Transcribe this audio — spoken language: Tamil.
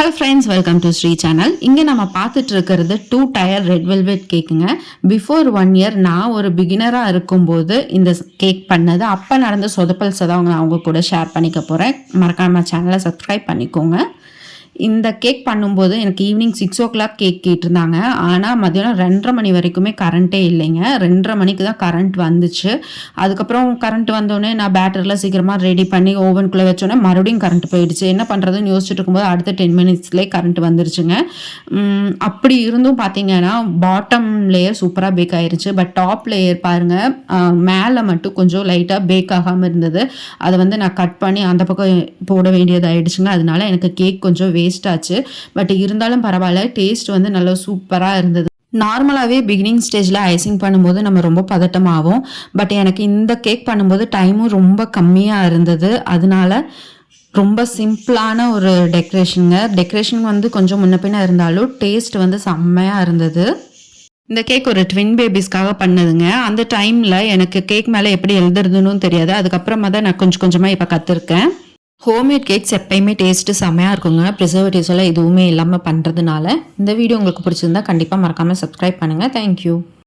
Hello friends, welcome to Sri channel. இங்கே நம்ம பார்த்துட்டு இருக்கிறது 2 டயர் ரெட் வெல்வெட் கேக்குங்க. பிஃபோர் 1 இயர் நான் ஒரு பிகினராக இருக்கும்போது இந்த கேக் பண்ணது, அப்போ நடந்த சொதப்பல்ஸை தான் நான் அவங்க கூட ஷேர் பண்ணிக்க போகிறேன். மறக்காம சேனலை சப்ஸ்கிரைப் பண்ணிக்கோங்க. இந்த கேக் பண்ணும்போது எனக்கு ஈவினிங் 6 o'clock கேக் கேட்டிருந்தாங்க. ஆனால் மதியானம் 2:30 மணி வரைக்குமே கரண்ட்டே இல்லைங்க. 2:30 மணிக்கு தான் கரண்ட் வந்துச்சு. அதுக்கப்புறம் கரண்ட் வந்தோடனே நான் பேட்டரியில் சீக்கிரமாக ரெடி பண்ணி ஓவனுக்குள்ளே வச்சோன்னே மறுபடியும் கரண்ட் போயிடுச்சு. என்ன பண்ணுறதுன்னு யோசிச்சுட்டு இருக்கும்போது அடுத்த 10 மினிட்ஸ்லேயே கரண்ட் வந்துருச்சுங்க. அப்படி இருந்தும் பார்த்தீங்கன்னா பாட்டம் லேயர் சூப்பராக பேக் ஆயிருச்சு. பட் டாப் லேயர் பாருங்கள், மேலே மட்டும் கொஞ்சம் லைட்டாக பேக் ஆகாமல் இருந்தது. அதை வந்து நான் கட் பண்ணி அந்த பக்கம் போட வேண்டியதாகிடுச்சுங்க. அதனால எனக்கு கேக் கொஞ்சம் வேஸ்ட் ஆச்சு. பட் இருந்தாலும் பரவாயில்ல, டேஸ்ட் வந்து நல்லா சூப்பராக இருந்தது. நார்மலாகவே பிகினிங் ஸ்டேஜில் ஐசிங் பண்ணும்போது நம்ம ரொம்ப பதட்டமாகும். பட் எனக்கு இந்த கேக் பண்ணும்போது டைமும் ரொம்ப கம்மியாக இருந்தது. அதனால ரொம்ப சிம்பிளான ஒரு டெக்கரேஷன் வந்து கொஞ்சம் முன்ன பின்ன இருந்தாலும் டேஸ்ட் வந்து செம்மையாக இருந்தது. இந்த கேக் ஒரு ட்வின் பேபிஸ்க்காக பண்ணதுங்க. அந்த டைமில் எனக்கு கேக் மேலே எப்படி எழுதுறதுன்னு தெரியாது. அதுக்கப்புறமா தான் நான் கொஞ்சம் கொஞ்சமாக இப்போ கற்றுருக்கேன். ஹோம்மேட் கேக்ஸ் எப்பயுமே டேஸ்ட்டு செம்மையாக இருக்குங்க. ப்ரிசர்வேட்டிவ்ஸ் எல்லாம் எதுவுமே இல்லாமல் பண்ணுறதுனால. இந்த வீடியோ உங்களுக்கு பிடிச்சிருந்தா கண்டிப்பாக மறக்காமல் சப்ஸ்கிரைப் பண்ணுங்கள். தேங்க்யூ.